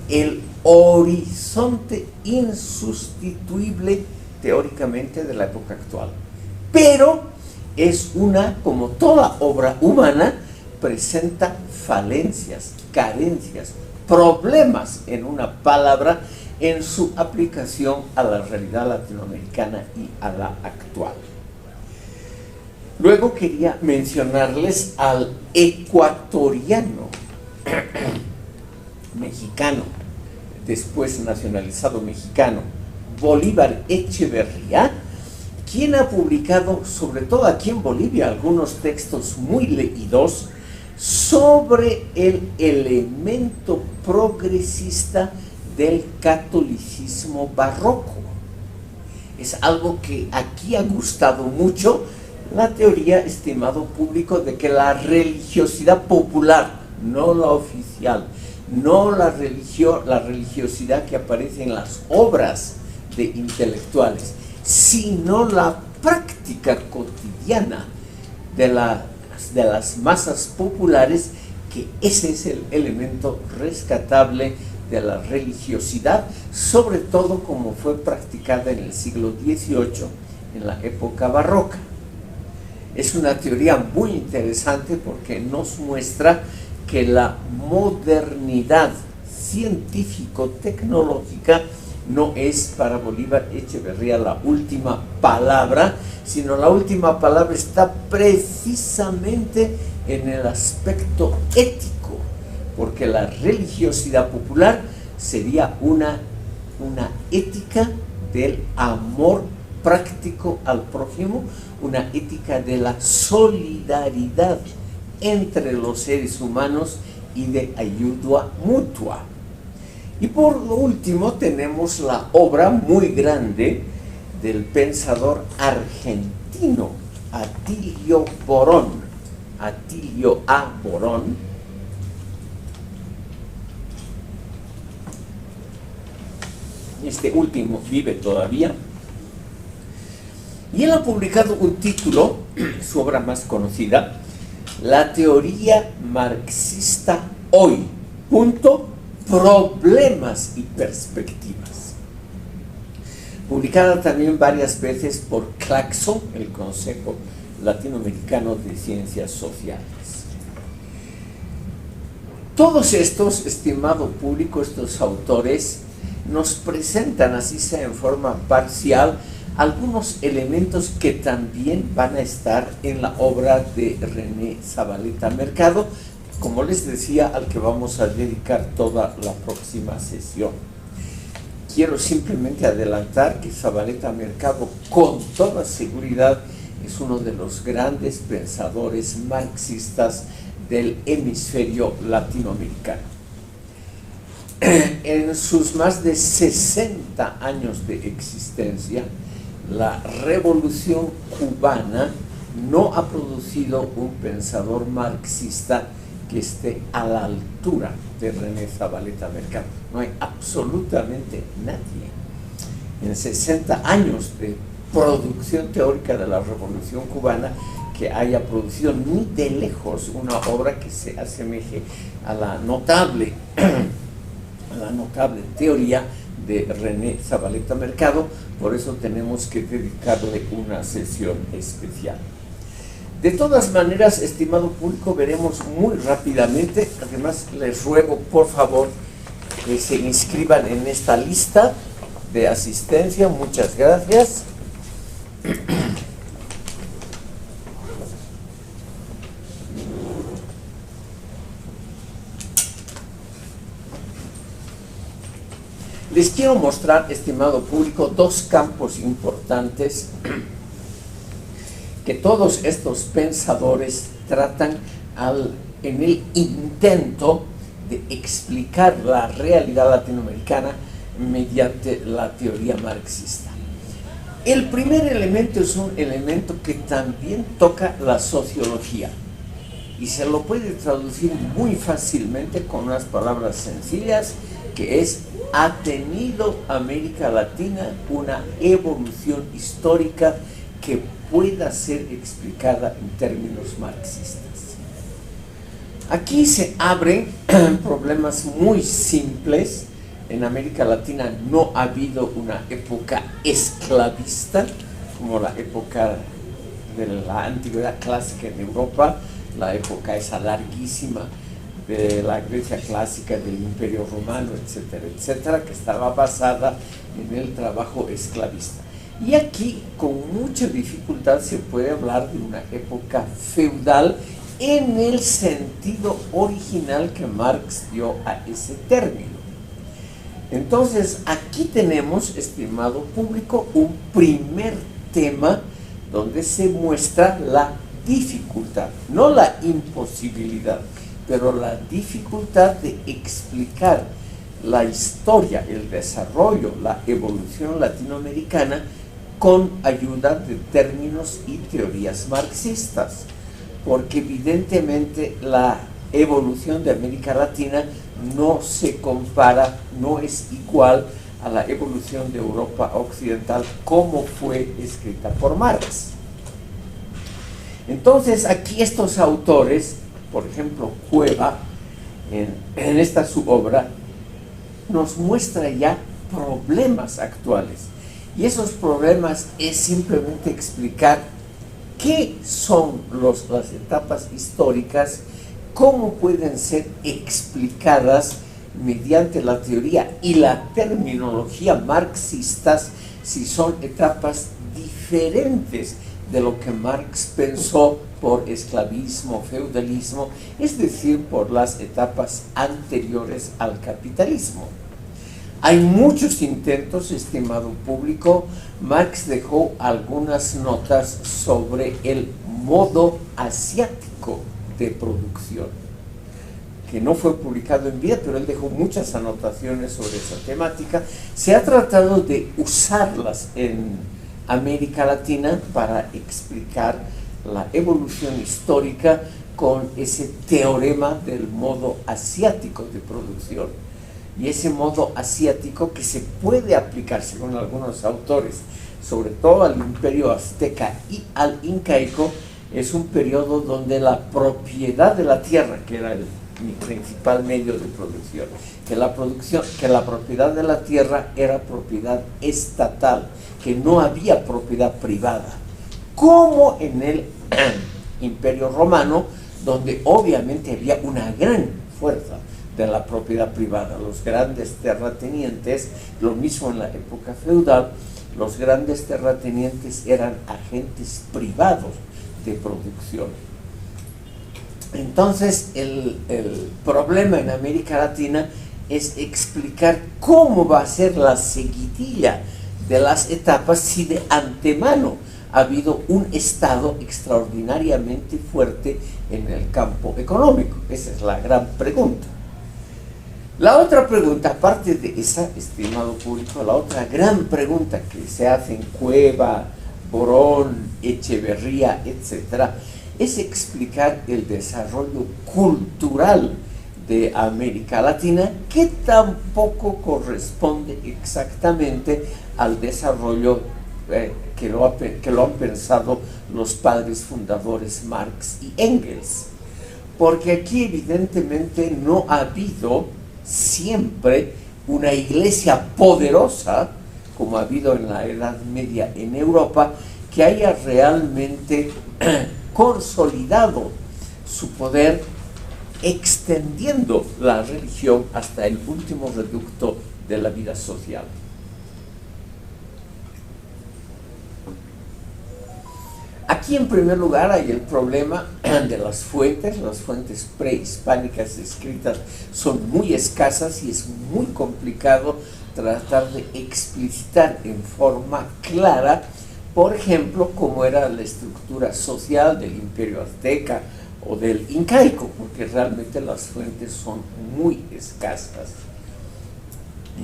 el horizonte insustituible teóricamente de la época actual. Pero es como toda obra humana, presenta falencias, carencias, problemas, en una palabra, en su aplicación a la realidad latinoamericana y a la actual. Luego quería mencionarles al ecuatoriano mexicano, después nacionalizado mexicano, Bolívar Echeverría, quien ha publicado, sobre todo aquí en Bolivia, algunos textos muy leídos sobre el elemento progresista del catolicismo barroco. Es algo que aquí ha gustado mucho, la teoría, estimado público, de que la religiosidad popular, no la oficial, no la religiosidad que aparece en las obras de intelectuales, sino la práctica cotidiana de las masas populares, que ese es el elemento rescatable de la religiosidad, sobre todo como fue practicada en el siglo XVIII, en la época barroca. Es una teoría muy interesante porque nos muestra que la modernidad científico-tecnológica no es para Bolívar Echeverría la última palabra, sino la última palabra está precisamente en el aspecto ético, porque la religiosidad popular sería una ética del amor práctico al prójimo, una ética de la solidaridad entre los seres humanos y de ayuda mutua. Y por lo último tenemos la obra muy grande del pensador argentino Atilio Borón, Atilio A. Borón, este último vive todavía, y él ha publicado un título, su obra más conocida, La teoría marxista hoy, problemas y perspectivas. Publicada también varias veces por Claxo, el Consejo Latinoamericano de Ciencias Sociales. Todos estos, estimado público, estos autores, nos presentan, así sea en forma parcial, algunos elementos que también van a estar en la obra de René Zavaleta Mercado, como les decía, al que vamos a dedicar toda la próxima sesión. Quiero simplemente adelantar que Zavaleta Mercado, con toda seguridad, es uno de los grandes pensadores marxistas del hemisferio latinoamericano. En sus más de 60 años de existencia, la Revolución Cubana no ha producido un pensador marxista que esté a la altura de René Zavaleta Mercado. No hay absolutamente nadie en 60 años de producción teórica de la Revolución Cubana que haya producido ni de lejos una obra que se asemeje a la notable teoría de René Zavaleta Mercado. Por eso tenemos que dedicarle una sesión especial. De todas maneras, estimado público, veremos muy rápidamente. Además, les ruego, por favor, que se inscriban en esta lista de asistencia. Muchas gracias. Les quiero mostrar, estimado público, dos campos importantes que todos estos pensadores tratan en el intento de explicar la realidad latinoamericana mediante la teoría marxista. El primer elemento es un elemento que también toca la sociología y se lo puede traducir muy fácilmente con unas palabras sencillas, que es: ha tenido América Latina una evolución histórica que pueda ser explicada en términos marxistas. Aquí se abren problemas muy simples. En América Latina no ha habido una época esclavista como la época de la antigüedad clásica en Europa, la época esa larguísima de la Grecia clásica, del Imperio Romano, etcétera, etcétera, que estaba basada en el trabajo esclavista. Y aquí, con mucha dificultad, se puede hablar de una época feudal en el sentido original que Marx dio a ese término. Entonces, aquí tenemos, estimado público, un primer tema donde se muestra la dificultad, no la imposibilidad, pero la dificultad de explicar la historia, el desarrollo, la evolución latinoamericana con ayuda de términos y teorías marxistas, porque evidentemente la evolución de América Latina no se compara, no es igual a la evolución de Europa Occidental como fue escrita por Marx. Entonces, aquí estos autores, por ejemplo, Cueva, en esta su obra, nos muestra ya problemas actuales. Y esos problemas es simplemente explicar qué son las etapas históricas, cómo pueden ser explicadas mediante la teoría y la terminología marxistas, si son etapas diferentes de lo que Marx pensó por esclavismo, feudalismo, es decir, por las etapas anteriores al capitalismo. Hay muchos intentos, estimado público. Marx dejó algunas notas sobre el modo asiático de producción, que no fue publicado en vida, pero él dejó muchas anotaciones sobre esa temática. Se ha tratado de usarlas en América Latina para explicar la evolución histórica con ese teorema del modo asiático de producción. Y ese modo asiático, que se puede aplicar, según algunos autores, sobre todo al imperio azteca y al incaico, es un periodo donde la propiedad de la tierra, que era el principal medio de producción, que la propiedad de la tierra era propiedad estatal, que no había propiedad privada, como en el Imperio Romano, donde obviamente había una gran fuerza de la propiedad privada. Los grandes terratenientes, lo mismo en la época feudal, los grandes terratenientes eran agentes privados de producción. Entonces, el problema en América Latina es explicar cómo va a ser la seguidilla de las etapas si de antemano ha habido un Estado extraordinariamente fuerte en el campo económico. Esa es la gran pregunta. La otra pregunta, aparte de esa, estimado público, la otra gran pregunta que se hace en Cueva, Borón, Echeverría, etc., es explicar el desarrollo cultural de América Latina, que tampoco corresponde exactamente al desarrollo que lo han pensado los padres fundadores Marx y Engels. Porque aquí evidentemente no ha habido siempre una iglesia poderosa, como ha habido en la Edad Media en Europa, que haya realmente consolidado su poder, extendiendo la religión hasta el último reducto de la vida social. Aquí en primer lugar hay el problema de las fuentes prehispánicas escritas son muy escasas y es muy complicado tratar de explicitar en forma clara, por ejemplo, cómo era la estructura social del Imperio Azteca o del incaico, porque realmente las fuentes son muy escasas.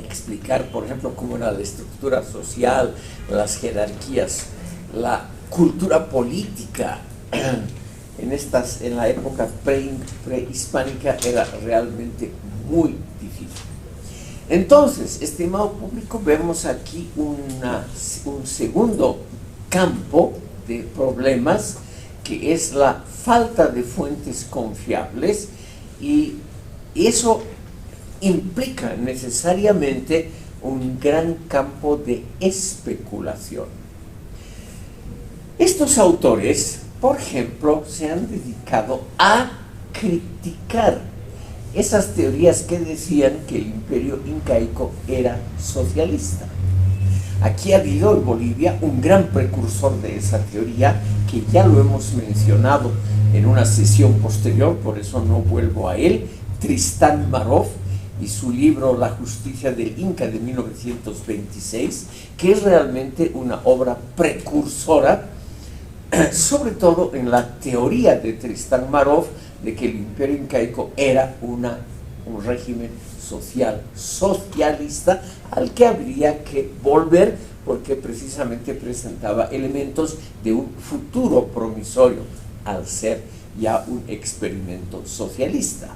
Explicar, por ejemplo, cómo era la estructura social, las jerarquías, la cultura política en la época prehispánica era realmente muy difícil. Entonces, estimado público, vemos aquí un segundo campo de problemas, que es la falta de fuentes confiables, y eso implica necesariamente un gran campo de especulación. Estos autores, por ejemplo, se han dedicado a criticar esas teorías que decían que el imperio incaico era socialista. Aquí ha habido en Bolivia un gran precursor de esa teoría, que ya lo hemos mencionado en una sesión posterior, por eso no vuelvo a él, Tristán Marov, y su libro La justicia del Inca de 1926, que es realmente una obra precursora, sobre todo en la teoría de Tristán Marov, de que el imperio incaico era un régimen socialista al que habría que volver, porque precisamente presentaba elementos de un futuro promisorio al ser ya un experimento socialista.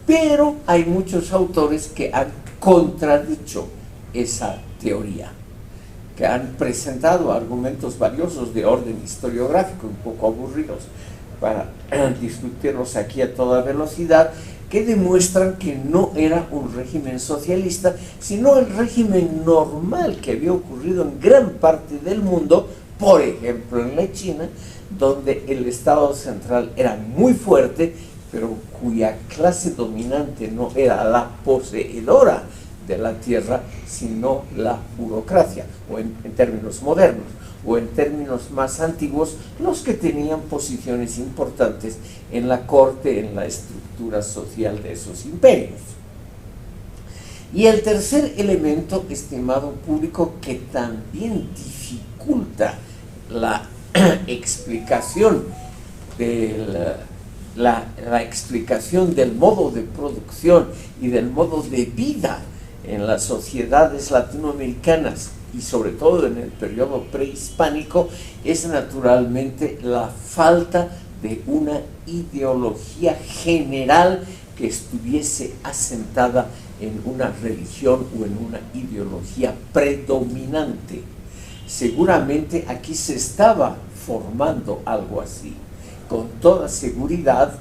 Pero hay muchos autores que han contradicho esa teoría, que han presentado argumentos valiosos de orden historiográfico, un poco aburridos para discutirlos aquí a toda velocidad, que demuestran que no era un régimen socialista, sino el régimen normal que había ocurrido en gran parte del mundo, por ejemplo en la China, donde el Estado central era muy fuerte, pero cuya clase dominante no era la poseedora de la tierra, sino la burocracia, o en términos modernos, o en términos más antiguos, los que tenían posiciones importantes en la corte, en la estructura social de esos imperios. Y el tercer elemento, estimado público, que también dificulta la explicación la explicación del modo de producción y del modo de vida en las sociedades latinoamericanas, y sobre todo en el periodo prehispánico, es naturalmente la falta de una ideología general que estuviese asentada en una religión o en una ideología predominante. Seguramente aquí se estaba formando algo así. Con toda seguridad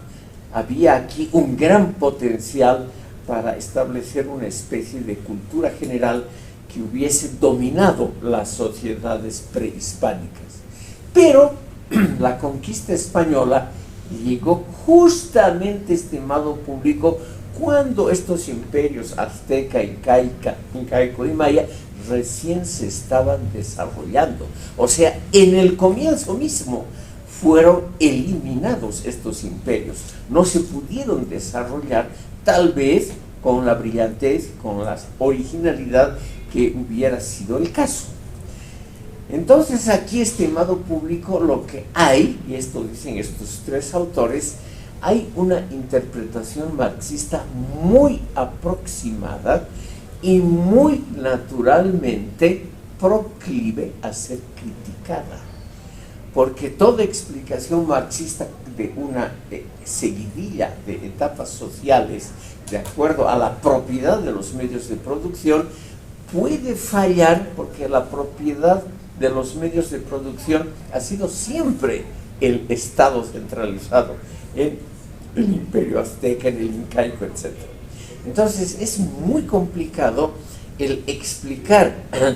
había aquí un gran potencial para establecer una especie de cultura general que hubiese dominado las sociedades prehispánicas. Pero la conquista española llegó justamente, estimado público, cuando estos imperios azteca, incaico y maya recién se estaban desarrollando. O sea, en el comienzo mismo fueron eliminados estos imperios, no se pudieron desarrollar tal vez con la brillantez, con la originalidad que hubiera sido el caso. Entonces aquí, estimado público, lo que hay, y esto dicen estos tres autores, hay una interpretación marxista muy aproximada y muy naturalmente proclive a ser criticada, porque toda explicación marxista de una seguidilla de etapas sociales de acuerdo a la propiedad de los medios de producción puede fallar, porque la propiedad de los medios de producción ha sido siempre el Estado centralizado en el imperio azteca, en el incaico, etc. Entonces es muy complicado el explicar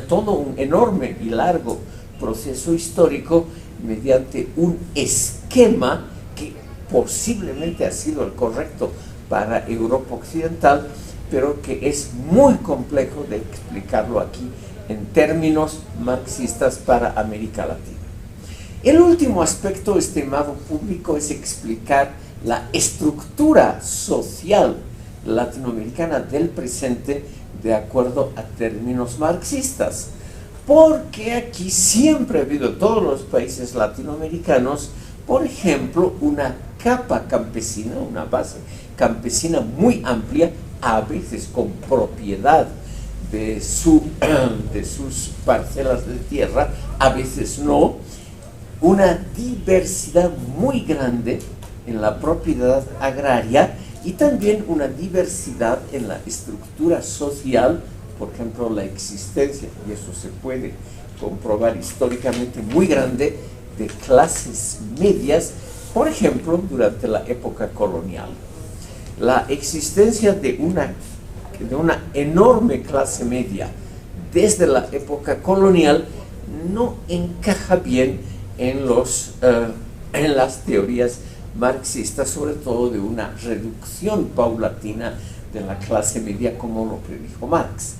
todo un enorme y largo proceso histórico mediante un esquema que posiblemente ha sido el correcto para Europa Occidental, pero que es muy complejo de explicarlo aquí en términos marxistas para América Latina. El último aspecto, estimado público, es explicar la estructura social latinoamericana del presente de acuerdo a términos marxistas, porque aquí siempre ha habido en todos los países latinoamericanos, por ejemplo, una capa campesina, una base campesina muy amplia, a veces con propiedad de sus parcelas de tierra, a veces no, una diversidad muy grande en la propiedad agraria y también una diversidad en la estructura social, por ejemplo, la existencia, y eso se puede comprobar históricamente, muy grande de clases medias, por ejemplo, durante la época colonial. La existencia de una enorme clase media desde la época colonial no encaja bien en las teorías marxistas, sobre todo de una reducción paulatina de la clase media, como lo predijo Marx.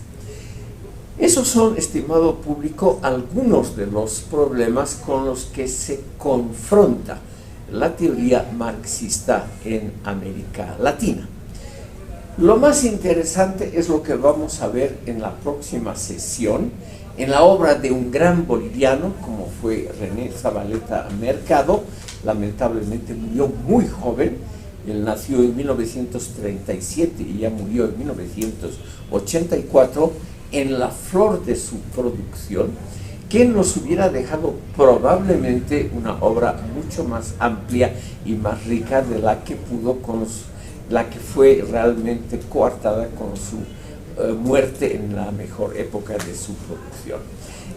Esos son, estimado público, algunos de los problemas con los que se confronta la teoría marxista en América Latina. Lo más interesante es lo que vamos a ver en la próxima sesión, en la obra de un gran boliviano como fue René Zabaleta Mercado. Lamentablemente murió muy joven. Él nació en 1937 y ya murió en 1984, en la flor de su producción, que nos hubiera dejado probablemente una obra mucho más amplia y más rica de la que la que fue realmente coartada con su muerte en la mejor época de su producción.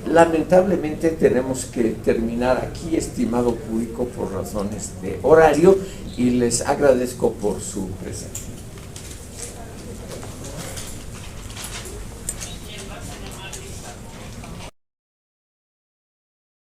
Lamentablemente tenemos que terminar aquí, estimado público, por razones de horario, y les agradezco por su presencia.